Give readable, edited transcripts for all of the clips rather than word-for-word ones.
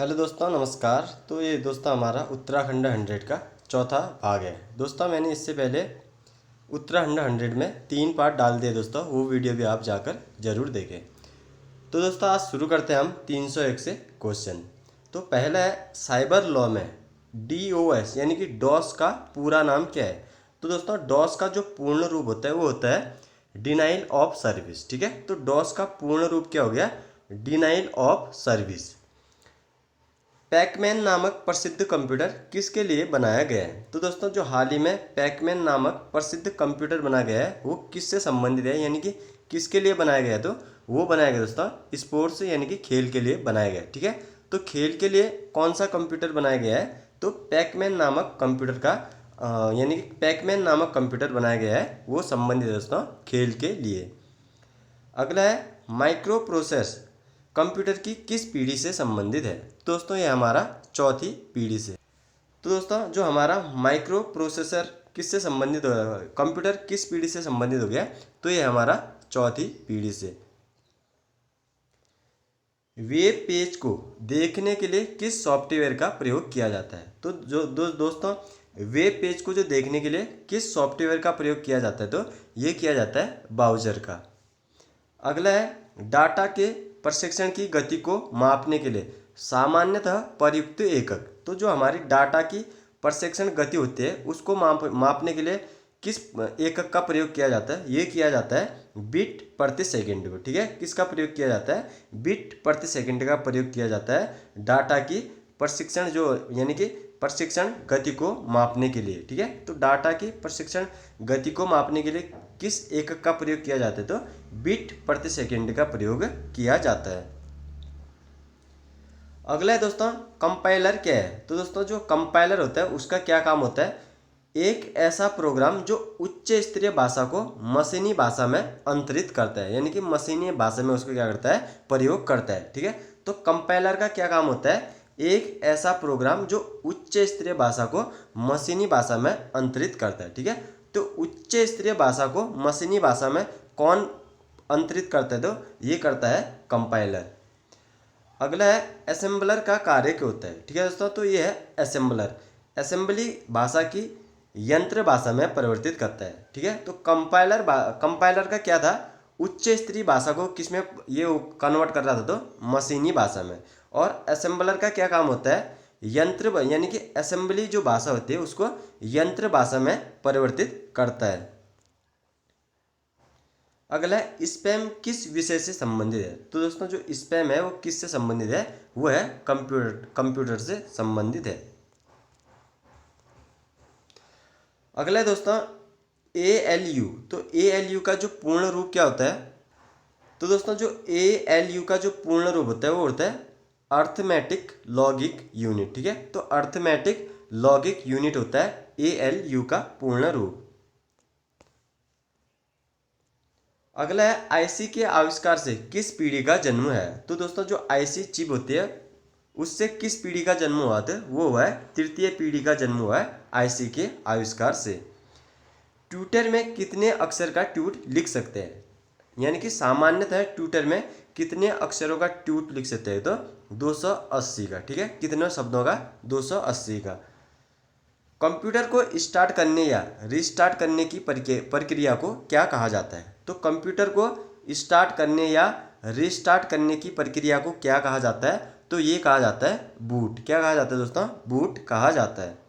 Hello दोस्तों, नमस्कार। तो ये दोस्तों हमारा उत्तराखंड 100 का चौथा भाग है। दोस्तों मैंने इससे पहले उत्तराखंड 100 में 3 पार्ट डाल दिए दोस्तों, वो वीडियो भी आप जाकर ज़रूर देखें। तो दोस्तों आज शुरू करते हैं हम 301 से क्वेश्चन। तो पहला है, साइबर लॉ में DOS यानी कि डॉस का पूरा नाम क्या है। तो दोस्तों डॉस का जो पूर्ण रूप होता है वो होता है डिनाइल ऑफ सर्विस। ठीक है, तो डॉस का पूर्ण रूप क्या हो गया? Denial of service. पैकमैन नामक प्रसिद्ध कंप्यूटर किसके लिए बनाया गया है? तो दोस्तों जो हाल ही में पैकमैन नामक प्रसिद्ध कंप्यूटर बनाया गया है वो किससे संबंधित है, यानी कि किसके लिए बनाया गया है? तो वो बनाया गया दोस्तों स्पोर्ट्स यानी कि खेल के लिए बनाया गया है। ठीक है, तो खेल के लिए कौन सा कंप्यूटर बनाया गया है? तो पैकमैन नामक कंप्यूटर का यानी कि पैकमैन नामक कंप्यूटर बनाया गया है, वो संबंधित है दोस्तों खेल के लिए। अगला है, माइक्रो प्रोसेस कंप्यूटर की किस पीढ़ी से संबंधित है? दोस्तों ये हमारा चौथी पीढ़ी से। तो दोस्तों जो हमारा माइक्रो प्रोसेसर किससे संबंधित हो, कंप्यूटर किस पीढ़ी से संबंधित हो गया? तो ये हमारा चौथी पीढ़ी से। वेब पेज को देखने के लिए किस सॉफ्टवेयर का प्रयोग किया जाता है? तो जो दोस्तों वेब पेज को जो देखने के लिए किस सॉफ्टवेयर का प्रयोग किया जाता है? तो ये किया जाता है ब्राउज़र का। अगला है, डाटा के प्रशिक्षण की गति को मापने के लिए सामान्यतः प्रयुक्त एकक। तो जो हमारी डाटा की प्रशिक्षण गति होती है उसको मापने के लिए किस एकक का प्रयोग किया जाता है? ये किया जाता है बिट प्रति सेकंड को। ठीक है, किसका प्रयोग किया जाता है? बिट प्रति सेकंड का प्रयोग किया जाता है डाटा की प्रशिक्षण जो यानी कि प्रशिक्षण गति को मापने के लिए। ठीक है, तो डाटा की प्रशिक्षण गति को मापने के लिए किस एकक का प्रयोग किया जाता है? तो बिट प्रति सेकंड का प्रयोग किया जाता है। अगला है दोस्तों, कंपाइलर क्या है? तो दोस्तों जो कंपाइलर होता है उसका क्या काम होता है? एक ऐसा प्रोग्राम जो उच्च स्तरीय भाषा को मशीनी भाषा में अंतरित करता है, यानी कि मशीनी भाषा में उसको क्या करता है? प्रयोग करता है। ठीक है, तो कंपाइलर का क्या काम होता है? एक ऐसा प्रोग्राम जो उच्च स्तरीय भाषा को मशीनी भाषा में अंतरित करता है। ठीक है, तो उच्च स्तरीय भाषा को मशीनी भाषा में कौन अंतरित करता है? तो ये करता है कंपाइलर। अगला है, असेंबलर का कार्य क्या होता है? ठीक है दोस्तों, तो ये है असेंबलर। असेंबली भाषा की यंत्र भाषा में परिवर्तित करता है। ठीक है, तो कंपाइलर का क्या था? उच्च स्तरीय भाषा को किस में ये कन्वर्ट कर रहा था? तो मशीनी भाषा में। और असेंबलर का क्या काम होता है? यंत्र यानी कि असेंबली जो भाषा होती है उसको यंत्र भाषा में परिवर्तित करता है। अगला है, स्पैम किस विषय से संबंधित है? तो दोस्तों जो स्पैम है वो किससे संबंधित है? वो है कंप्यूटर से संबंधित है। अगला है दोस्तों ALU। तो ALU का जो पूर्ण रूप क्या होता है? तो दोस्तों जो ALU का जो पूर्ण रूप होता है वो होता है अर्थमेटिक लॉजिक यूनिट। ठीक है, तो अर्थमेटिक लॉजिक यूनिट होता है ALU का पूर्ण रूप। अगला है, IC के आविष्कार से किस पीढ़ी का जन्म है? तो दोस्तों जो IC चिप होती है उससे किस पीढ़ी का जन्म हुआ था? वो हुआ है तृतीय पीढ़ी का जन्म हुआ है IC के आविष्कार से। ट्विटर में कितने अक्षर का ट्वीट लिख सकते हैं? यानी कि सामान्यतः ट्विटर में कितने अक्षरों का ट्वीट लिख सकते हैं? तो 280 का। ठीक है, कितने शब्दों का? 280 का। कंप्यूटर को स्टार्ट करने या रिस्टार्ट करने की प्रक्रिया को क्या कहा जाता है? तो कंप्यूटर को स्टार्ट करने या रिस्टार्ट करने की प्रक्रिया को क्या कहा जाता है? तो ये कहा जाता है बूट। क्या कहा जाता है दोस्तों? बूट कहा जाता है।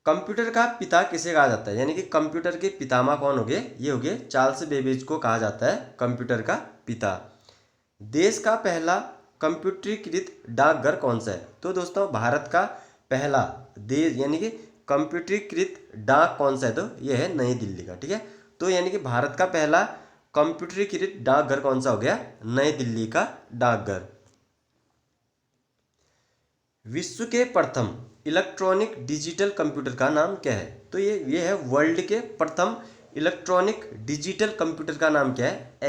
कंप्यूटर का पिता किसे कहा जाता है? यानी कि कंप्यूटर के पितामह कौन हो गए? ये हो गए चार्ल्स बेबेज को कहा जाता है कंप्यूटर का पिता। देश का पहला कंप्यूटरीकृत डाकघर कौन सा है? तो दोस्तों भारत का पहला देश यानी कि कंप्यूटरीकृत डाक कौन सा है? तो यह है नई दिल्ली का। ठीक है, तो यानी कि भारत का पहला कंप्यूटरीकृत डाकघर कौन सा हो गया? नई दिल्ली का डाकघर। विश्व के प्रथम इलेक्ट्रॉनिक डिजिटल कंप्यूटर का नाम क्या है? तो ये है वर्ल्ड के प्रथम इलेक्ट्रॉनिक डिजिटल कंप्यूटर का नाम क्या है?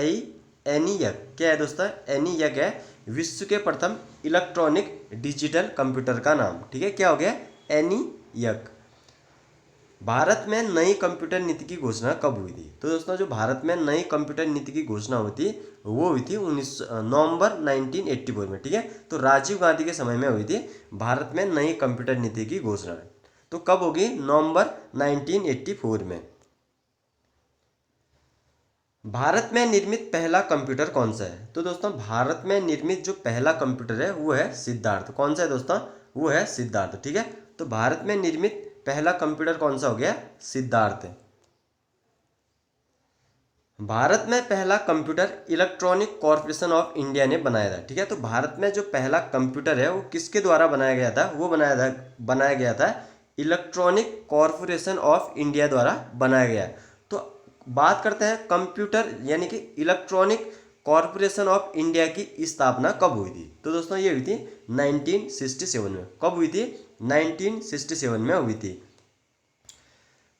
ENIAC। क्या है दोस्तों? ENIAC है विश्व के प्रथम इलेक्ट्रॉनिक डिजिटल कंप्यूटर का नाम। ठीक है, क्या हो गया? ENIAC। भारत में नई कंप्यूटर नीति की घोषणा कब हुई थी? तो दोस्तों जो भारत में नई कंप्यूटर नीति की घोषणा हुई थी वो हुई थी 19 नवंबर 1984 में, ठीक है। तो राजीव गांधी के समय में हुई थी भारत में नई कंप्यूटर नीति की घोषणा। तो कब होगी? नवंबर 1984 में। भारत में निर्मित पहला कंप्यूटर कौन सा है? तो दोस्तों भारत में निर्मित जो पहला कंप्यूटर है वो है सिद्धार्थ। कौन सा है दोस्तों? वो है सिद्धार्थ, ठीक है। तो भारत में निर्मित पहला कंप्यूटर कौन सा हो गया? सिद्धार्थ। भारत में पहला computer electronic corporation of India ने बनाया था, ठीक है। तो भारत में जो पहला कंप्यूटर है वो किसके द्वारा बनाया गया था? वो बनाया गया था इलेक्ट्रॉनिक कॉरपोरेशन ऑफ इंडिया द्वारा बनाया गया। तो बात करते हैं कंप्यूटर यानी कि इलेक्ट्रॉनिक कॉरपोरेशन ऑफ इंडिया की स्थापना कब हुई थी? तो दोस्तों ये हुई थी 1967 में। कब हुई थी? 1967 में हुई थी।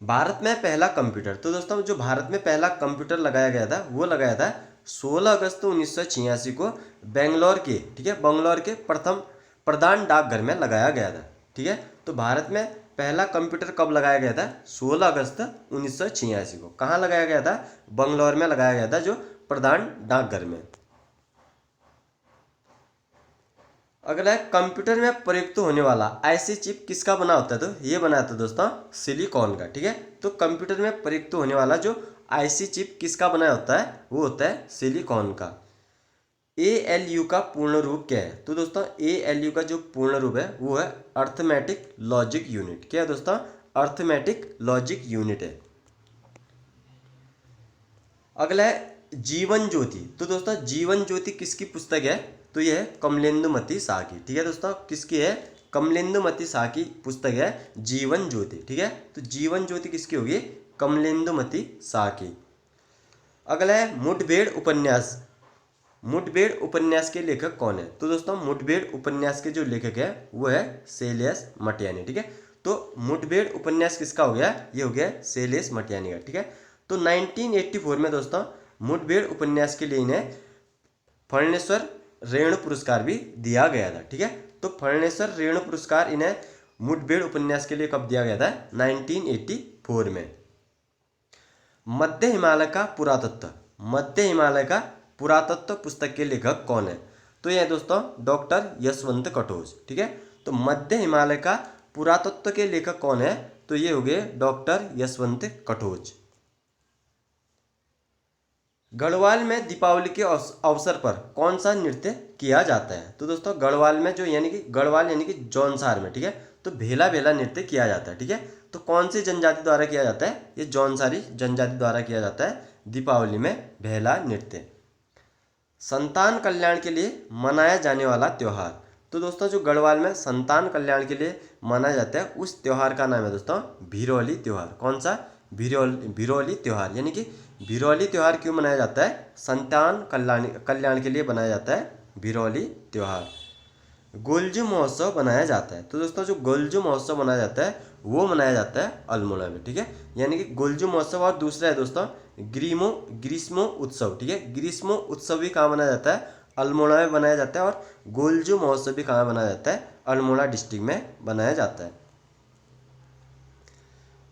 भारत में पहला कंप्यूटर, तो दोस्तों जो भारत में पहला कंप्यूटर लगाया गया था वो लगाया था 16 अगस्त 1986 को बेंगलोर के, ठीक है, बेंगलोर के प्रधान डाकघर में लगाया गया था, ठीक है। तो भारत में पहला कंप्यूटर कब लगाया गया था? 16 अगस्त 1986 को। कहाँ लगाया गया था? बेंगलोर में लगाया गया था, जो प्रधान डाकघर में। अगला है कंप्यूटर में प्रयुक्त होने वाला आईसी चिप किसका बना होता है? तो ये बना होता है दोस्तों सिलिकॉन का, ठीक है। तो कंप्यूटर में प्रयुक्त होने वाला जो आईसी चिप किसका बना होता है? वो होता है सिलिकॉन का। एएलयू का पूर्ण रूप क्या है? तो दोस्तों एएलयू का जो पूर्ण रूप है वो है अर्थमेटिक लॉजिक यूनिट। क्या है दोस्तों? अर्थमेटिक लॉजिक यूनिट है। अगला है जीवन ज्योति। तो दोस्तों जीवन ज्योति किसकी पुस्तक है? तो यह है कमलेंदुमती शाह की, ठीक है दोस्तों। किसकी है? कमलेंदुमती शाह की पुस्तक है जीवन ज्योति, ठीक है। तो जीवन ज्योति किसकी होगी? कमलेंदुमती शाह की। अगला है मुठभेड़ उपन्यास। मुठभेड़ उपन्यास के लेखक कौन है? तो दोस्तों मुठभेड़ उपन्यास के जो लेखक है वो है शैलेश मटियानी, ठीक है। तो मुठभेड़ उपन्यास किसका हो गया? ये हो गया शैलेश मटियानी का, ठीक है। तो 1984 में दोस्तों मुठभेड़ उपन्यास के लिए इन्हें फर्नेश्वर रेणु पुरस्कार भी दिया गया था, ठीक है। तो फर्नेश्वर रेणु पुरस्कार इन्हें मुठभेड़ उपन्यास के लिए कब दिया गया था? 1984 में। मध्य हिमालय का पुरातत्व, मध्य हिमालय का पुरातत्व पुस्तक के लेखक कौन है? तो यह दोस्तों डॉक्टर यशवंत कटोच, ठीक है। तो मध्य हिमालय का पुरातत्व के लेखक कौन है? तो ये हो गए डॉक्टर यशवंत कटोच। गढ़वाल में दीपावली के अवसर पर कौन सा नृत्य किया जाता है? तो दोस्तों गढ़वाल में जो यानी कि गढ़वाल यानी कि जौनसार में, ठीक है, तो भेला भेला नृत्य किया जाता है, ठीक है। तो कौन सी जनजाति द्वारा किया जाता है? ये जौनसारी जनजाति द्वारा किया जाता है दीपावली में भेला नृत्य। संतान कल्याण के लिए मनाया जाने वाला त्यौहार। तो दोस्तों जो गढ़वाल में संतान कल्याण के लिए मनाया जाता है उस त्यौहार का नाम है दोस्तों भिरौली त्यौहार। कौन सा? भिरौली त्यौहार। यानी कि भिरौली त्यौहार क्यों मनाया जाता है? संतान कल्याण के लिए बनाया जाता है भिरौली त्यौहार। गोलजू महोत्सव बनाया जाता है। तो दोस्तों जो गोलजू महोत्सव मनाया जाता है वो मनाया जाता है अल्मोड़ा में, ठीक है। यानी कि गोलजू महोत्सव। और दूसरा है दोस्तों ग्रीष्मो उत्सव, ठीक है। ग्रीष्मो उत्सव भी कहाँ मनाया जाता है? अल्मोड़ा में बनाया जाता है। और गोलजू महोत्सव भी कहाँ बनाया जाता है? अल्मोड़ा डिस्ट्रिक्ट में बनाया जाता है।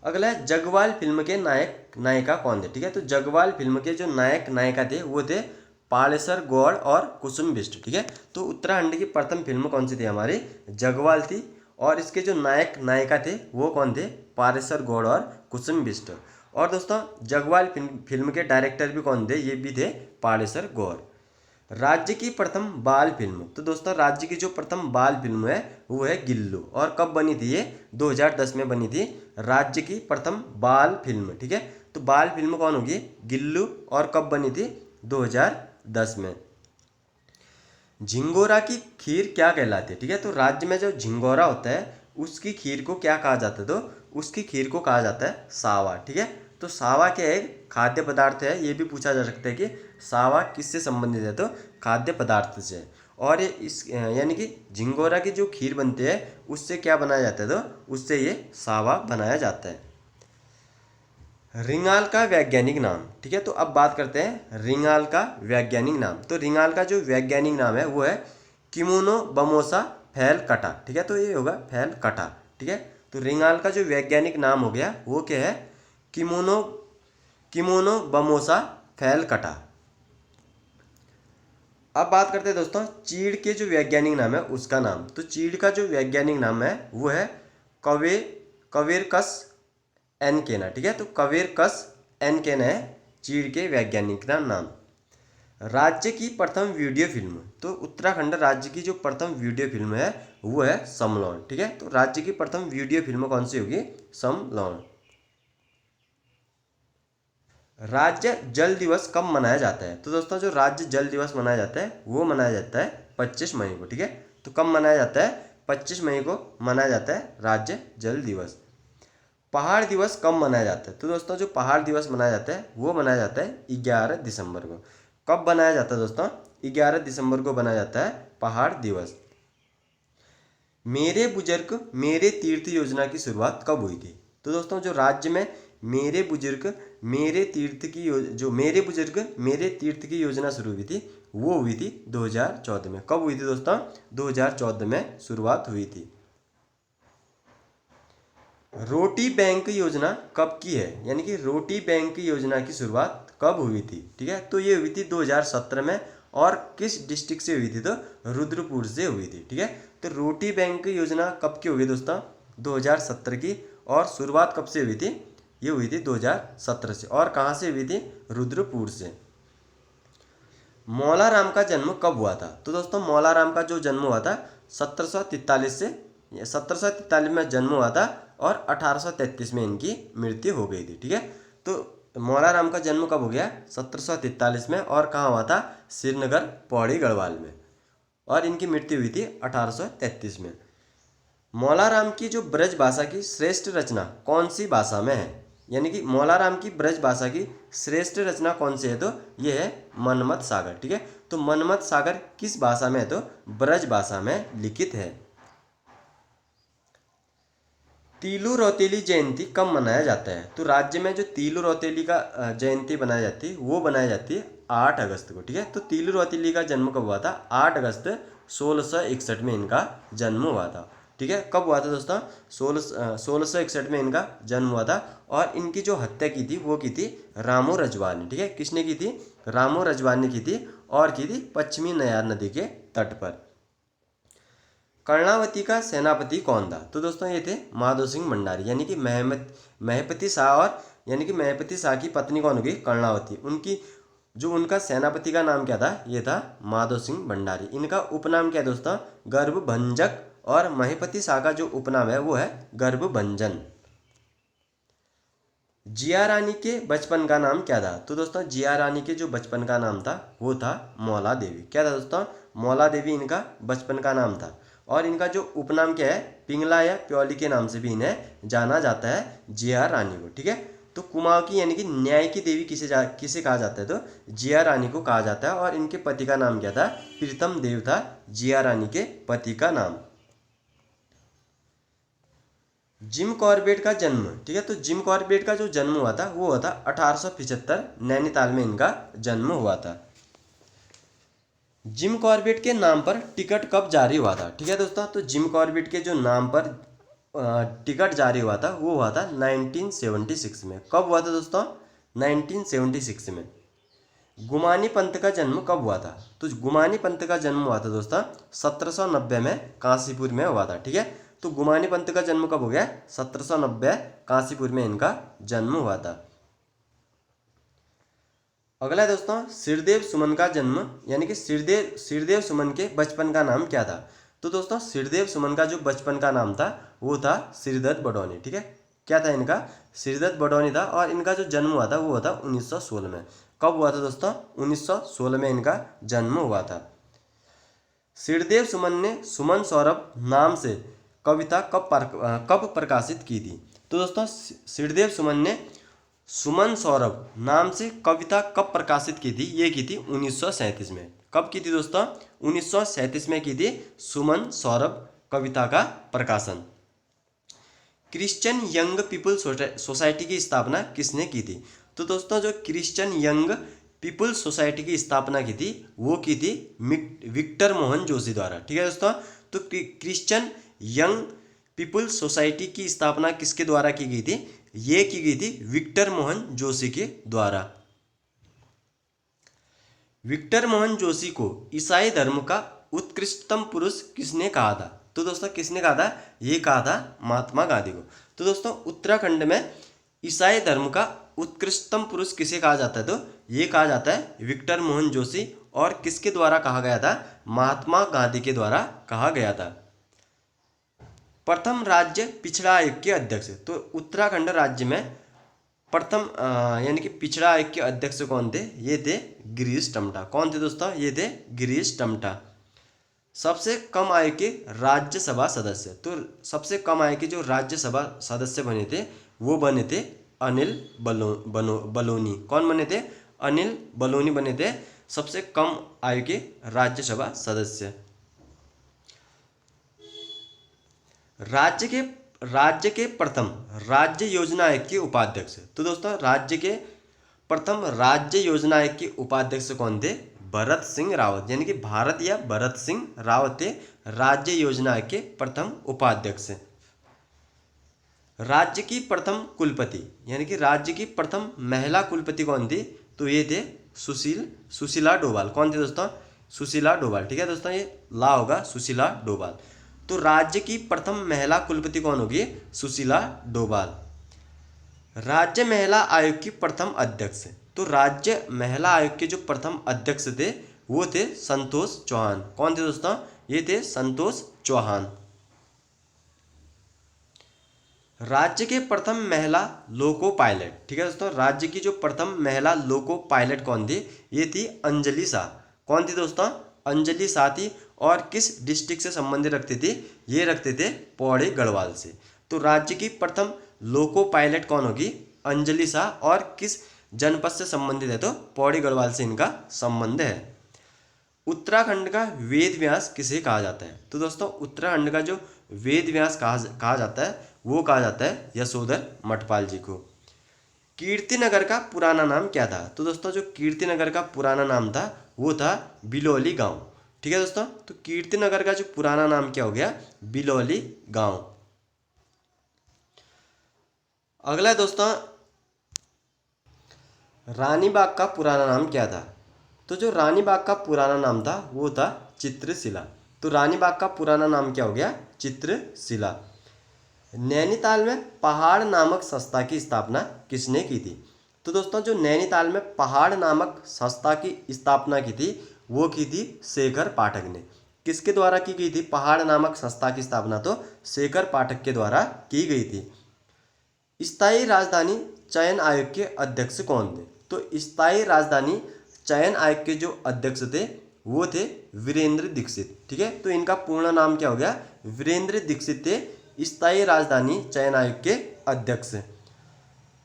अगला है जगवाल फिल्म के नायक नायिका कौन थे? ठीक है। तो जगवाल फिल्म के जो नायक नायिका थे वो थे पालेसर गौड़ और कुसुम बिष्ट, ठीक है। तो उत्तराखंड की प्रथम फिल्म कौन सी थी? हमारी जगवाल थी। और इसके जो नायक नायिका थे वो कौन थे? पालेसर गौड़ और कुसुम बिष्ट। और दोस्तों जगवाल फिल्म के डायरेक्टर भी कौन थे? ये भी थे पालेसर गौड़। राज्य की प्रथम बाल फिल्म। तो दोस्तों राज्य की जो प्रथम बाल फिल्म है वो है गिल्लू। और कब बनी थी? ये 2010 में बनी थी राज्य की प्रथम बाल फिल्म, ठीक है। तो बाल फिल्म कौन होगी? गिल्लू। और कब बनी थी? 2010 में। झिंगोरा की खीर क्या कहलाती है? ठीक है। तो राज्य में जो झिंगोरा होता है उसकी खीर को क्या कहा जाता है? तो उसकी खीर को कहा जाता है सावा, ठीक है। तो सावा क्या है? खाद्य पदार्थ है। ये भी पूछा जा सकता है कि सावा किससे संबंधित है? तो खाद्य पदार्थ से। और ये इस यानी कि झिंगोरा की जो खीर बनती है उससे क्या बनाया जाता है? तो उससे ये सावा बनाया जाता है। रिंगाल का वैज्ञानिक नाम। ठीक है। तो अब बात करते हैं रिंगाल का वैज्ञानिक नाम। तो रिंगाल का जो वैज्ञानिक नाम है वो है किमोनो बमोसा फैल कटा, ठीक है। तो ये होगा फैल कटा, ठीक है। तो रिंगाल का जो वैज्ञानिक नाम हो गया वो क्या है, किमोनोबोमोसा फैलकटा। अब बात करते हैं दोस्तों चीड़ के जो वैज्ञानिक नाम है उसका नाम। तो चीड़ का जो वैज्ञानिक नाम है वो है कवेरकस एनकेना। ठीक है, तो कवेरकस एनकेना है चीड़ के वैज्ञानिक का नाम। राज्य की प्रथम वीडियो फिल्म, तो उत्तराखंड राज्य की जो प्रथम वीडियो फिल्म है वो है समलौन। ठीक है, तो राज्य की प्रथम वीडियो फिल्म कौन सी होगी, समलौन। राज्य जल दिवस कब मनाया जाता है, तो दोस्तों जो राज्य जल दिवस मनाया जाता है वो मनाया जाता है 25 मई को। ठीक है, तो कब मनाया जाता है, 25 मई को मनाया जाता है राज्य जल दिवस। पहाड़ दिवस कब मनाया जाता है, तो दोस्तों जो पहाड़ दिवस मनाया जाता है वो मनाया जाता है 11 दिसंबर को। कब बनाया जाता है दोस्तों, 11 दिसंबर को बनाया जाता है पहाड़ दिवस। मेरे बुजुर्ग मेरे तीर्थ योजना की शुरुआत कब हुई थी, तो दोस्तों जो राज्य में मेरे बुजुर्ग मेरे तीर्थ की जो मेरे बुजुर्ग मेरे तीर्थ की योजना शुरू हुई थी वो हुई थी 2014 में। कब हुई थी दोस्तों, 2014 में शुरुआत हुई थी। रोटी बैंक योजना कब की है, यानी कि रोटी बैंक योजना की शुरुआत कब हुई थी। ठीक है, तो ये हुई थी 2017 में। और किस डिस्ट्रिक्ट से हुई थी, तो रुद्रपुर से हुई थी। ठीक है, तो रोटी बैंक योजना कब की हुई दोस्तों, 2017 की। और शुरुआत कब से हुई थी, ये हुई थी 2017 से। और कहाँ से हुई थी, रुद्रपुर से। मौलाराम का जन्म कब हुआ था, तो दोस्तों मौलाराम का जो जन्म हुआ था 1743 से 1743 में जन्म हुआ था और 1833 में इनकी मृत्यु हो गई थी। ठीक है, तो मौलाराम का जन्म कब हो गया, 1743 में। और कहाँ हुआ था, श्रीनगर पौड़ी गढ़वाल में। और इनकी मृत्यु हुई थी 1833 में। मौलाराम की जो ब्रज भाषा की श्रेष्ठ रचना कौन सी भाषा में है, यानी कि मौलाराम की ब्रज भाषा की श्रेष्ठ रचना कौन सी है, तो ये है मनमत सागर। ठीक है, तो मनमत सागर किस भाषा में है, तो ब्रज भाषा में लिखित है। तीलू रौतेली जयंती कब मनाया जाता है, तो राज्य में जो तीलू रौतेली का जयंती बनाई जाती है वो बनाई जाती है 8 अगस्त को। ठीक है, तो तीलू रौतेली का जन्म कब हुआ था, 8 अगस्त 1661 में इनका जन्म हुआ था। ठीक है, कब हुआ था दोस्तों, 1661 में इनका जन्म हुआ था। और इनकी जो हत्या की थी वो की थी रामो रजवान ने। ठीक है, किसने की थी, रामो रजवान ने की थी। और की थी पश्चिमी नयार नदी के तट पर। कर्णावती का सेनापति कौन था, तो दोस्तों ये थे माधो सिंह भंडारी, यानी कि महपति शाह। और यानी कि महपति शाह की पत्नी कौन होगी, कर्णावती। उनका सेनापति का नाम क्या था, ये था माधो सिंह भंडारी। इनका उपनाम क्या है दोस्तों, गर्भभंजक। और महपति शाह का जो उपनाम है वो है गर्भभंजन। जिया रानी के बचपन का नाम क्या था, तो दोस्तों जिया रानी के जो बचपन का नाम था वो था मौला देवी। क्या था दोस्तों, मौला देवी इनका बचपन का नाम था। और इनका जो उपनाम क्या है, पिंगला या प्योली के नाम से भी इन्हें जाना जाता है, जिया रानी को। ठीक है, तो कुमाऊं की यानी कि न्याय की देवी किसे कहा जाता है, तो जिया रानी को कहा जाता है। और इनके पति का नाम क्या था, प्रीतम देव था जिया रानी के पति का नाम। जिम कॉर्बेट का जन्म, ठीक है, तो जिम कॉर्बेट का जो जन्म हुआ था वो हुआ था 1875 नैनीताल में इनका जन्म हुआ था। जिम कॉर्बेट के नाम पर टिकट कब जारी हुआ था, ठीक है दोस्तों, तो जिम कॉर्बेट के जो नाम पर टिकट जारी हुआ था वो हुआ था 1976 में। कब हुआ था दोस्तों, 1976 में। गुमानी पंथ का जन्म कब हुआ था, तो गुमानी पंथ का जन्म हुआ था दोस्तों 1790 में काशीपुर में हुआ था। ठीक है, तो गुमानी पंथ का जन्म कब हो गया, 1790 काशीपुर में इनका जन्म हुआ था। अगला है दोस्तों सिरदेव सुमन का जन्म, यानी कि सिरदेव सुमन के बचपन का नाम क्या था, तो दोस्तों सिरदेव सुमन का जो बचपन का नाम था वो था सिरदत्त बडौनी। ठीक है, क्या था इनका, सिरदत्त बडौनी था। और इनका जो जन्म हुआ था वो हुआ था 1916 में। कब हुआ था दोस्तों, 1916 में इनका जन्म हुआ था। सिरदेव सुमन ने सुमन सौरभ नाम से कविता कब प्रकाशित की थी, तो दोस्तों सिरदेव सुमन ने सुमन सौरभ नाम से कविता कब प्रकाशित की थी, ये की थी 1937 में। कब की थी दोस्तों, 1937 में की थी सुमन सौरभ कविता का प्रकाशन। क्रिश्चियन यंग पीपल सोसाइटी की स्थापना किसने की थी, तो दोस्तों जो क्रिश्चियन यंग पीपल सोसाइटी की स्थापना की थी वो की थी विक्टर मोहन जोशी द्वारा। ठीक है दोस्तों, तो क्रिश्चियन यंग पीपुल्स सोसाइटी की स्थापना किसके द्वारा की गई थी? ये की गई थी विक्टर मोहन जोशी के द्वारा। विक्टर मोहन जोशी को ईसाई धर्म का उत्कृष्टतम पुरुष किसने कहा था? तो दोस्तों किसने कहा था? ये कहा था महात्मा गांधी को। तो दोस्तों उत्तराखंड में ईसाई धर्म का उत्कृष्टतम पुरुष किसे कहा जाता है? तो ये कहा जाता है विक्टर मोहन जोशी। और किसके द्वारा कहा गया था? महात्मा गांधी के द्वारा कहा गया था। प्रथम राज्य पिछड़ा आयोग के अध्यक्ष, तो उत्तराखंड राज्य में प्रथम यानी कि पिछड़ा आयोग के अध्यक्ष कौन थे? ये थे गिरीश टमटा। कौन थे दोस्तों? ये थे गिरीश टमटा। सबसे कम आयु के राज्यसभा सदस्य, तो सबसे कम आयु के जो राज्यसभा सदस्य बने थे वो बने थे अनिल बलूनी। कौन बने थे? अनिल बलूनी बने थे सबसे कम आयु के राज्यसभा सदस्य। राज्य के प्रथम राज्य योजना आयोग के उपाध्यक्ष, तो दोस्तों राज्य के प्रथम राज्य योजना आयोग के उपाध्यक्ष कौन थे? भरत सिंह रावत, यानी कि भारत या भरत सिंह रावत थे राज्य योजना आयोग के प्रथम उपाध्यक्ष। राज्य की प्रथम कुलपति, यानी कि राज्य की प्रथम महिला कुलपति कौन थी? तो ये थे सुशीला डोभाल। कौन थे दोस्तों? सुशीला डोभाल। ठीक है दोस्तों, ये ला होगा सुशीला डोभाल। तो राज्य की प्रथम महिला कुलपति कौन होगी? सुशीला डोभाल। राज्य महिला आयोग की प्रथम अध्यक्ष, तो राज्य महिला आयोग के जो प्रथम अध्यक्ष थे वो थे संतोष चौहान। कौन थे दोस्तों? ये थे संतोष चौहान। राज्य के प्रथम महिला लोको पायलट, ठीक है दोस्तों, राज्य की जो प्रथम महिला लोको पायलट कौन थी? ये थी अंजलि शाह। कौन थी दोस्तों? अंजलि शाह थी। और किस डिस्ट्रिक्ट से संबंधित रखते थे? ये रखते थे पौड़ी गढ़वाल से। तो राज्य की प्रथम लोको पायलट कौन होगी? अंजलि शाह। और किस जनपद से संबंधित है? तो पौड़ी गढ़वाल से इनका संबंध है। उत्तराखंड का वेद व्यास किसे कहा जाता है? तो दोस्तों उत्तराखंड का जो वेद व्यास कहा जाता है वो कहा जाता है यशोधर मठपाल जी को। कीर्तिनगर का पुराना नाम क्या था? तो दोस्तों जो कीर्तिनगर का पुराना नाम था वो था बिलौली गांव। ठीक है दोस्तों, तो कीर्तिनगर का जो पुराना नाम क्या हो गया? बिलौली गांव। अगला दोस्तों, रानी बाग का पुराना नाम क्या था? तो जो रानी बाग का पुराना नाम था वो था चित्रशिला। तो रानी बाग का पुराना नाम क्या हो गया? चित्रशिला। नैनीताल में पहाड़ नामक संस्था की स्थापना किसने की थी? तो दोस्तों जो नैनीताल में पहाड़ नामक संस्था की स्थापना की थी वो की थी शेखर पाठक ने। किसके द्वारा की गई थी पहाड़ नामक संस्था की स्थापना? तो शेखर पाठक के द्वारा की गई थी। स्थायी राजधानी चयन आयोग के अध्यक्ष कौन थे? तो स्थायी राजधानी चयन आयोग के जो अध्यक्ष थे वो थे वीरेंद्र दीक्षित। ठीक है, तो इनका पूर्ण नाम क्या हो गया? वीरेंद्र दीक्षित थे स्थायी राजधानी चयन आयोग के अध्यक्ष।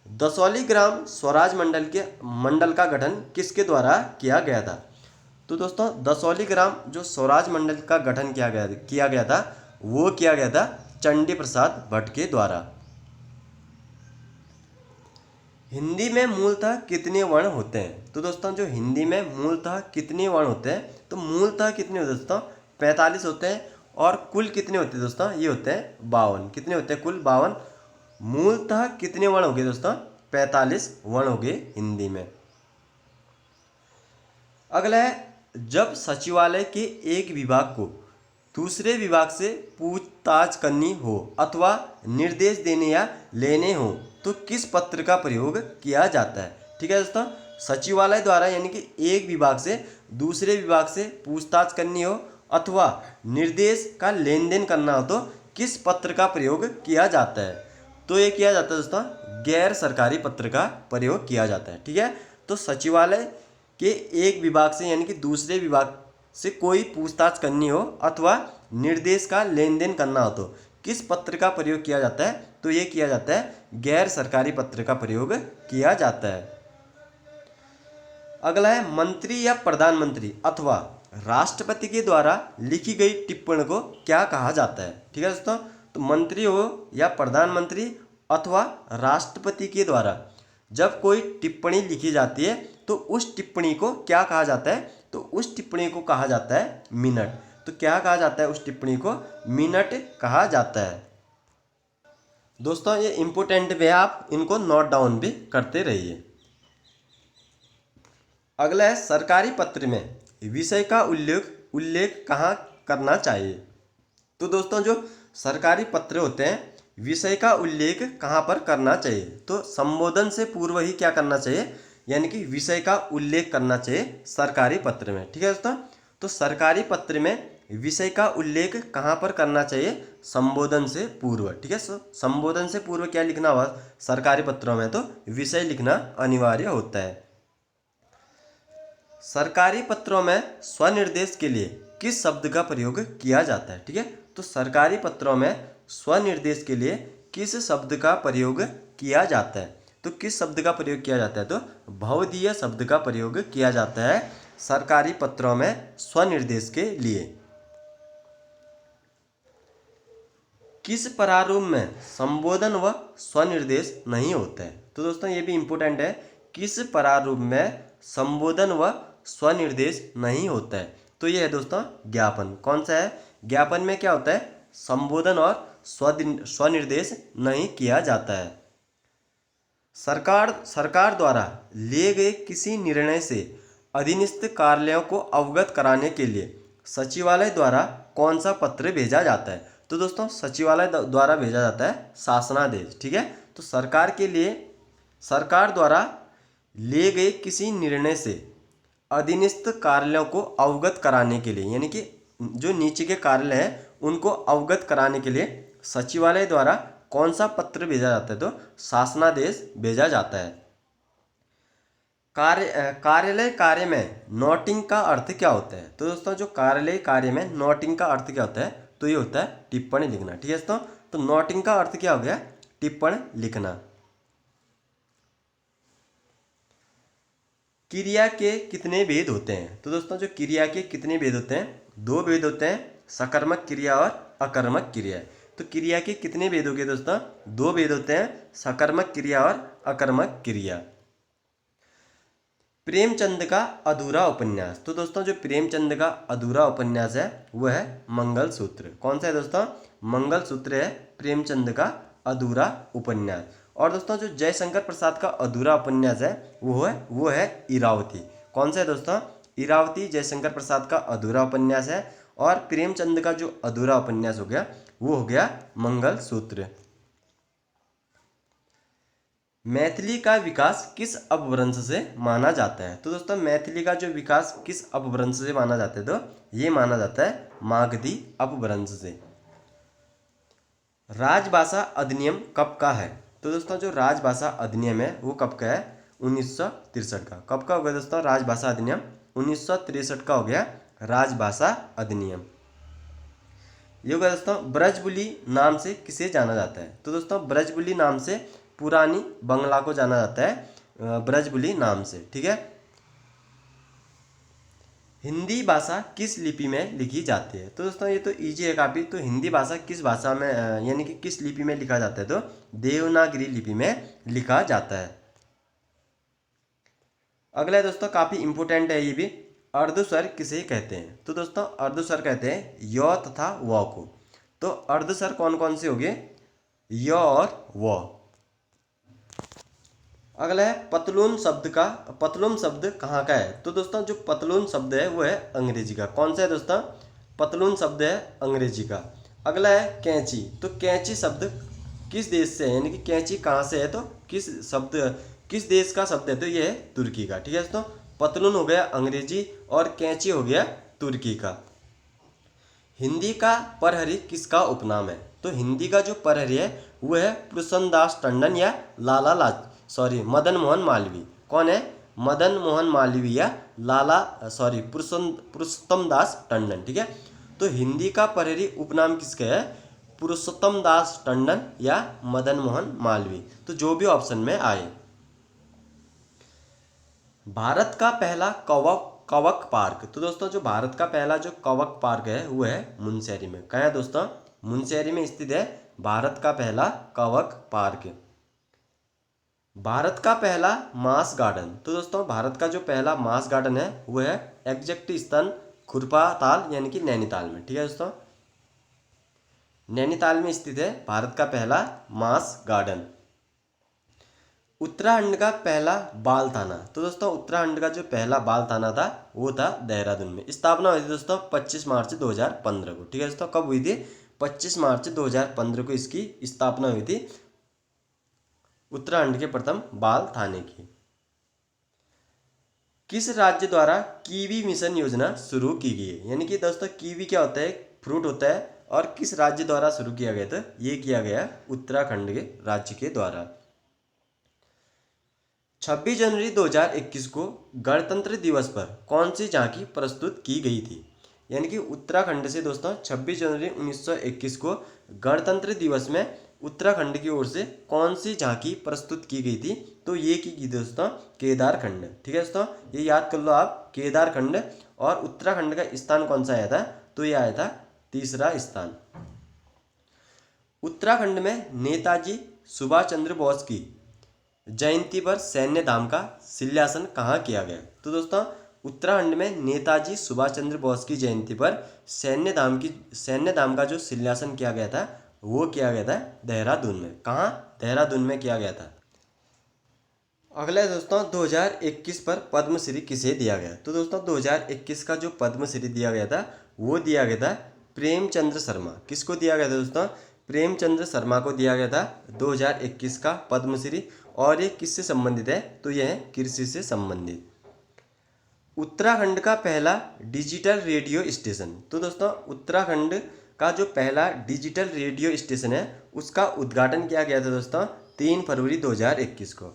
दसौली ग्राम स्वराज मंडल का गठन किसके द्वारा किया गया था? तो दोस्तों दसौली ग्राम जो स्वराज मंडल का गठन किया गया था वो किया गया था चंडी प्रसाद भट्ट के द्वारा। हिंदी में मूलतः कितने वर्ण होते हैं? तो दोस्तों जो हिंदी में मूलतः कितने वर्ण होते हैं? तो मूलतः कितने होते हैं दोस्तों? 45 होते हैं। और कुल कितने होते हैं दोस्तों? ये होते हैं 52। कितने होते हैं? कुल 52। मूलतः कितने वर्ण हो गए दोस्तों? 45 वर्ण हो गए हिंदी में। अगला है, जब सचिवालय के एक विभाग को दूसरे विभाग से पूछताछ करनी हो अथवा निर्देश देने या लेने हो तो किस पत्र का प्रयोग किया जाता है? ठीक है दोस्तों, सचिवालय द्वारा यानी कि एक विभाग से दूसरे विभाग से पूछताछ करनी हो अथवा निर्देश का लेन देन करना हो तो किस पत्र का प्रयोग किया जाता है? तो ये किया जाता है दोस्तों गैर सरकारी पत्र का प्रयोग किया जाता है। ठीक है, तो सचिवालय के एक विभाग से यानी कि दूसरे विभाग से कोई पूछताछ करनी हो अथवा निर्देश का लेन देन करना हो तो किस पत्र का प्रयोग किया जाता है? तो ये किया जाता है गैर सरकारी पत्र का प्रयोग किया जाता है। अगला है, मंत्री या प्रधानमंत्री अथवा राष्ट्रपति के द्वारा लिखी गई टिप्पणी को क्या कहा जाता है? ठीक है दोस्तों, तो मंत्री हो या प्रधानमंत्री अथवा राष्ट्रपति के द्वारा जब कोई टिप्पणी लिखी जाती है तो उस टिप्पणी को क्या कहा जाता है? तो उस टिप्पणी को कहा जाता है मिनट। तो क्या कहा जाता है उस टिप्पणी को? मिनट कहा जाता है। दोस्तों ये इम्पोर्टेंट भी है, आप इनको नोट डाउन भी करते रहिए। अगला है सरकारी पत्र में विषय का उल्लेख उल्लेख कहाँ करना चाहिए। तो दोस्तों जो सरकारी पत्र होते हैं विषय का उल्लेख कहाँ पर करना चाहिए, तो संबोधन से पूर्व ही क्या करना चाहिए, यानी कि विषय का उल्लेख करना चाहिए सरकारी पत्र में। ठीक है दोस्तों, तो सरकारी पत्र में विषय का उल्लेख कहाँ पर करना चाहिए, संबोधन से पूर्व। ठीक है, संबोधन से पूर्व क्या लिखना हुआ सरकारी पत्रों में, तो विषय लिखना अनिवार्य होता है। सरकारी पत्रों में स्वनिर्देश के लिए किस शब्द का प्रयोग किया जाता है। ठीक है, तो सरकारी पत्रों में स्वनिर्देश के लिए किस शब्द का प्रयोग किया जाता है, तो किस शब्द का प्रयोग किया जाता है, तो भवदीय शब्द का प्रयोग किया जाता है सरकारी पत्रों में स्वनिर्देश के लिए। किस प्रारूप में संबोधन व स्वनिर्देश नहीं होता है, तो दोस्तों ये भी इंपॉर्टेंट है, किस प्रारूप में संबोधन व स्वनिर्देश नहीं होता है, तो ये है दोस्तों ज्ञापन। कौन सा है, ज्ञापन में क्या होता है, संबोधन और स्वनिर्देश नहीं किया जाता है। सरकार द्वारा लिए गए किसी निर्णय से अधीनस्थ कार्यालयों को अवगत कराने के लिए सचिवालय द्वारा कौन सा पत्र भेजा जाता है, तो दोस्तों सचिवालय द्वारा भेजा जाता है शासनादेश। ठीक है, तो सरकार के लिए सरकार द्वारा लिए गए किसी निर्णय से अधीनस्थ कार्यालयों को अवगत कराने के लिए, यानी कि जो नीचे के कार्यालय हैं उनको अवगत कराने के लिए सचिवालय द्वारा कौन सा पत्र भेजा जाता है, तो शासनादेश भेजा जाता है। कार्यालय कार्य में नोटिंग का अर्थ क्या होता है, तो दोस्तों जो कार्यालय कार्य में नोटिंग का अर्थ क्या होता है, तो ये होता है टिप्पणी लिखना। ठीक है दोस्तों, तो नोटिंग का अर्थ क्या हो गया, टिप्पणी लिखना। क्रिया के कितने भेद होते हैं, तो दोस्तों जो क्रिया के कितने भेद होते हैं, दो भेद होते हैं, सकर्मक क्रिया और अकर्मक क्रिया। तो क्रिया के कितने भेद हो गए दोस्तों, दो भेद होते हैं, सकर्मक क्रिया और अकर्मक क्रिया। प्रेमचंद का अधूरा उपन्यास, तो दोस्तों जो प्रेमचंद का अधूरा उपन्यास है वह है मंगलसूत्र। कौन सा है दोस्तों, मंगलसूत्र है प्रेमचंद का अधूरा उपन्यास। और दोस्तों जो जयशंकर प्रसाद का अधूरा उपन्यास है वो है इरावती। कौन सा है दोस्तों, इरावती जयशंकर प्रसाद का अधूरा उपन्यास है। और प्रेमचंद का जो अधूरा उपन्यास हो गया वो हो गया मंगलसूत्र। मैथिली का विकास किस अपभ्रंश से माना जाता है, तो दोस्तों मैथिली का जो विकास किस अपभ्रंश से माना जाता है, तो ये माना जाता है मागधी अपभ्रंश से। राजभाषा अधिनियम कब का है, तो दोस्तों जो राजभाषा अधिनियम है वो कब का है, 1963 का। कब का हो गया दोस्तों राजभाषा अधिनियम, 1963 का हो गया राजभाषा अधिनियम। ये होगा दोस्तों ब्रजबुली नाम से किसे जाना जाता है, तो दोस्तों ब्रजबुली नाम से पुरानी बंगला को जाना जाता है ब्रजबुली नाम से। ठीक है, हिंदी भाषा किस लिपि में लिखी जाती है, तो दोस्तों ये तो इजी है काफ़ी। तो हिंदी भाषा किस भाषा में यानी कि किस लिपि में लिखा जाता है, तो देवनागरी लिपि में लिखा जाता है। अगला है दोस्तों काफ़ी इंपोर्टेंट है ये भी, अर्धस्वर किसे कहते हैं, तो दोस्तों अर्धस्वर कहते हैं य तथा व को। तो अर्धस्वर कौन कौन से हो गए, य और व। अगला है पतलून शब्द कहाँ का है, तो दोस्तों जो पतलून शब्द है वो है अंग्रेजी का। कौन सा है दोस्तों, पतलून शब्द है अंग्रेजी का। अगला है कैंची, तो कैंची शब्द किस देश से है, यानी कि कैंची कहाँ से है, तो किस देश का शब्द है, तो ये है तुर्की का। ठीक है दोस्तों, पतलून हो गया अंग्रेजी और कैंची हो गया तुर्की का। हिंदी का प्रहरी किसका उपनाम है, तो हिंदी का जो प्रहरी है वो है पुरुषोत्तमदास टंडन या मदन मोहन मालवीय। कौन है, मदन मोहन मालवीय या पुरुषोत्तमदास टंडन। ठीक है, तो हिंदी का प्रहरी उपनाम किसका है, पुरुषोत्तमदास टंडन या मदन मोहन मालवीय, तो जो भी ऑप्शन में आए। भारत का पहला कवक पार्क, तो दोस्तों जो भारत का पहला जो कवक पार्क है वो है मुनस्यारी में। कहाँ है दोस्तों, मुनस्यारी में स्थित है भारत का पहला कवक पार्क। भारत का पहला मास गार्डन, तो दोस्तों भारत का जो पहला मास गार्डन है वो है एग्जैक्ट स्थान खुरपा ताल यानी कि नैनीताल में। ठीक है दोस्तों, नैनीताल में स्थित है भारत का पहला मास गार्डन। उत्तराखंड का पहला बाल थाना, तो दोस्तों उत्तराखंड का जो पहला बाल थाना था वो था देहरादून में। स्थापना हुई थी दोस्तों 25 मार्च 2015 को। ठीक है दोस्तों, कब हुई थी? 25 मार्च 2015 को इसकी स्थापना हुई थी उत्तराखंड के प्रथम बाल थाने की। किस राज्य द्वारा कीवी मिशन योजना शुरू की गई है? यानी कि दोस्तों कीवी क्या होता है? फ्रूट होता है। और किस राज्य द्वारा शुरू किया गया था? ये किया गया उत्तराखंड के राज्य के द्वारा। 26 जनवरी 2021 को गणतंत्र दिवस पर कौन सी झांकी प्रस्तुत की गई थी? यानी कि उत्तराखंड से दोस्तों 26 जनवरी 1921 को गणतंत्र दिवस में उत्तराखंड की ओर से कौन सी झांकी प्रस्तुत की गई थी? तो ये की दोस्तों केदारखंड। ठीक है दोस्तों, ये याद कर लो आप, केदारखंड। और उत्तराखंड का स्थान कौन सा आया था? तो ये आया था तीसरा स्थान। उत्तराखंड में नेताजी सुभाष चंद्र बोस की जयंती पर सैन्य धाम का शिलान्यास कहाँ किया गया? तो दोस्तों उत्तराखंड में नेताजी सुभाष चंद्र बोस की जयंती पर सैन्य धाम का जो शिलान्यास किया गया था वो किया गया था देहरादून में। कहाँ? देहरादून में किया गया था। अगला दोस्तों 2021 पर पद्मश्री किसे दिया गया? तो दोस्तों 2021 का जो पद्मश्री दिया गया था वो दिया गया था प्रेमचंद्र शर्मा। किसको दिया गया था दोस्तों? प्रेमचंद्र शर्मा को दिया गया था 2021 का पद्मश्री। और ये किससे संबंधित है? तो यह है कृषि से संबंधित। उत्तराखंड का पहला डिजिटल रेडियो स्टेशन, तो दोस्तों उत्तराखंड का जो पहला डिजिटल रेडियो स्टेशन है उसका उद्घाटन किया गया था दोस्तों 3 फरवरी 2021 को।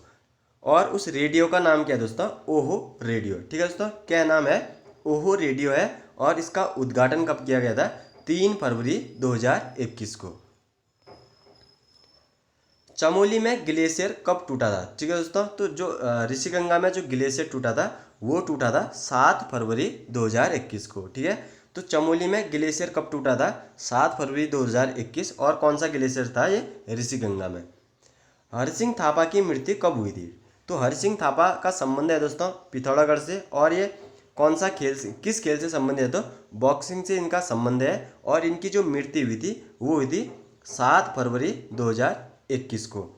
और उस रेडियो का नाम क्या है दोस्तों? ओहो रेडियो। ठीक है दोस्तों, क्या नाम है? ओहो रेडियो है। और इसका उद्घाटन कब किया गया था? 3 फरवरी 2021 को। चमोली में ग्लेशियर कब टूटा था? ठीक है दोस्तों, तो जो ऋषिगंगा में जो ग्लेशियर टूटा था वो टूटा था 7 फरवरी 2021 को। ठीक है, तो चमोली में ग्लेशियर कब टूटा था? 7 फरवरी 2021। और कौन सा ग्लेशियर था? ये ऋषिगंगा में। हरसिंह थापा की मृत्यु कब हुई थी? तो हरसिंह थापा का संबंध है दोस्तों पिथौरागढ़ से। और ये कौन सा खेल से, किस खेल से संबंधित है? तो बॉक्सिंग से इनका संबंध है। और इनकी जो मृत्यु हुई थी वो हुई थी 7 फरवरी 2021 को।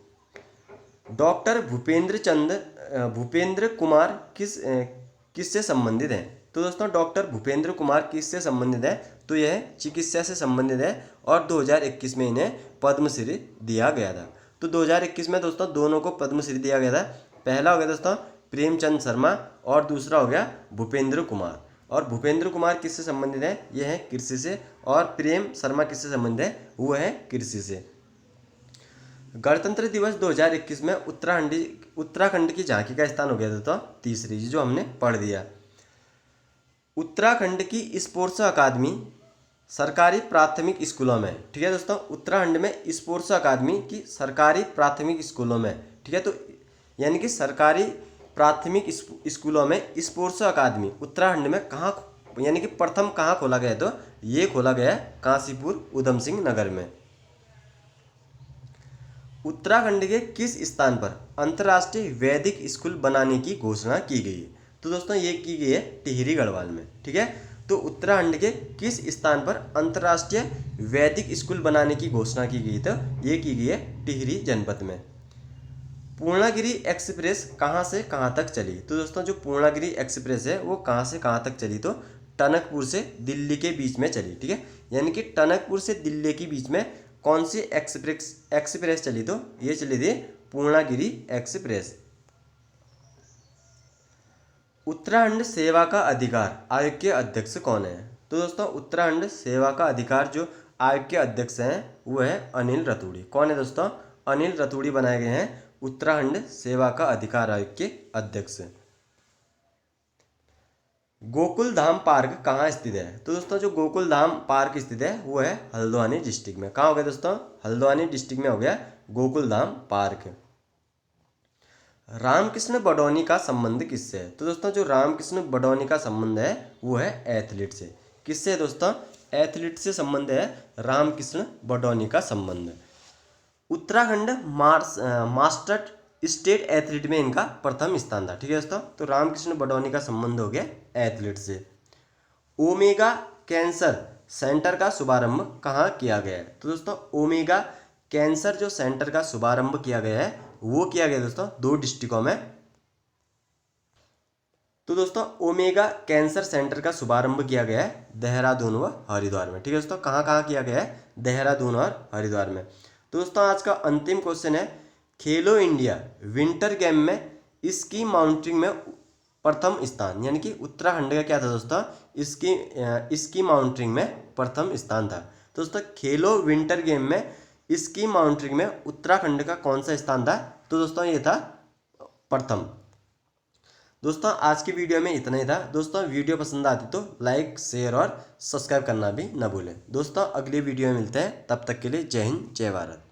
डॉक्टर भूपेंद्र कुमार किससे संबंधित हैं? तो दोस्तों डॉक्टर भूपेंद्र कुमार किससे संबंधित है? तो यह चिकित्सा से संबंधित है। और 2021 में इन्हें पद्मश्री दिया गया था। तो 2021 में दोस्तों दोनों को पद्मश्री दिया गया था। पहला हो गया दोस्तों प्रेमचंद शर्मा और दूसरा हो गया भूपेंद्र कुमार। और भूपेंद्र कुमार किससे संबंधित है? यह है कृषि से। और प्रेम शर्मा किससे संबंधित है? वो है कृषि से। गणतंत्र दिवस 2021 में उत्तराखंड की झांकी का स्थान हो गया दोस्तों तीसरी, जो हमने पढ़ दिया। उत्तराखंड की स्पोर्ट्स अकादमी सरकारी प्राथमिक स्कूलों में, ठीक है दोस्तों, उत्तराखंड में स्पोर्ट्स अकादमी की सरकारी प्राथमिक स्कूलों में, ठीक है, तो यानी कि सरकारी प्राथमिक स्कूलों में स्पोर्ट्स अकादमी उत्तराखंड में कहाँ, यानी कि प्रथम कहाँ खोला गया? तो ये खोला गया काशीपुर उधम सिंह नगर में। उत्तराखंड के किस स्थान पर अंतर्राष्ट्रीय वैदिक स्कूल बनाने की घोषणा की गई है? तो दोस्तों ये की गई है टिहरी गढ़वाल में। ठीक है, तो उत्तराखंड के किस स्थान पर अंतर्राष्ट्रीय वैदिक स्कूल बनाने की घोषणा की गई? तो ये की गई है टिहरी जनपद में। पूर्णागिरि एक्सप्रेस कहाँ से कहाँ तक चली? तो दोस्तों जो पूर्णागिरि एक्सप्रेस है वो कहाँ से कहाँ तक चली? तो टनकपुर से दिल्ली के बीच में चली। ठीक है, यानी कि टनकपुर से दिल्ली के बीच में कौन सी एक्सप्रेस चली? तो ये चली थी पूर्णागिरि एक्सप्रेस। उत्तराखंड सेवा का अधिकार आयोग के अध्यक्ष कौन है? तो दोस्तों उत्तराखंड सेवा का अधिकार जो आयोग के अध्यक्ष हैं वो है अनिल रतूड़ी। कौन है दोस्तों? अनिल रतूड़ी बनाए गए हैं उत्तराखंड सेवा का अधिकार आयोग के अध्यक्ष। गोकुल धाम पार्क कहाँ स्थित है? तो दोस्तों जो गोकुल धाम पार्क स्थित है वो है हल्द्वानी डिस्ट्रिक्ट में। कहाँ हो गया दोस्तों? हल्द्वानी डिस्ट्रिक्ट में हो गया गोकुल धाम पार्क। रामकृष्ण बडौनी का संबंध किससे है? तो दोस्तों जो रामकृष्ण बडौनी का संबंध है वो है एथलीट से। किससे दोस्तों? एथलीट से संबंध है रामकृष्ण बडौनी का संबंध। उत्तराखंड मास्टर स्टेट एथलीट में इनका प्रथम स्थान था। ठीक है दोस्तों, तो रामकृष्ण बडौनी का संबंध हो गया एथलीट से। ओमेगा कैंसर सेंटर का शुभारंभ कहाँ किया गया है? तो दोस्तों ओमेगा कैंसर जो सेंटर का शुभारंभ किया गया है वो किया गया दोस्तों 2 डिस्ट्रिक्टों में। तो दोस्तों ओमेगा कैंसर सेंटर का शुभारंभ किया गया है देहरादून व हरिद्वार में। ठीक है दोस्तों, कहाँ कहाँ किया गया है? देहरादून और हरिद्वार में। तो दोस्तों आज का अंतिम क्वेश्चन है, खेलो इंडिया विंटर गेम में स्की माउंटेनिंग में प्रथम स्थान, यानी कि उत्तराखंड का क्या था दोस्तों? स्की माउंटेनिंग में प्रथम स्थान था। तो दोस्तों खेलो विंटर गेम में स्की माउंटेनिंग में उत्तराखंड का कौन सा स्थान था? तो दोस्तों ये था प्रथम। दोस्तों आज की वीडियो में इतना ही था। दोस्तों वीडियो पसंद आती तो लाइक शेयर और सब्सक्राइब करना भी ना भूलें। दोस्तों अगली वीडियो में मिलते हैं, तब तक के लिए जय हिंद जय भारत।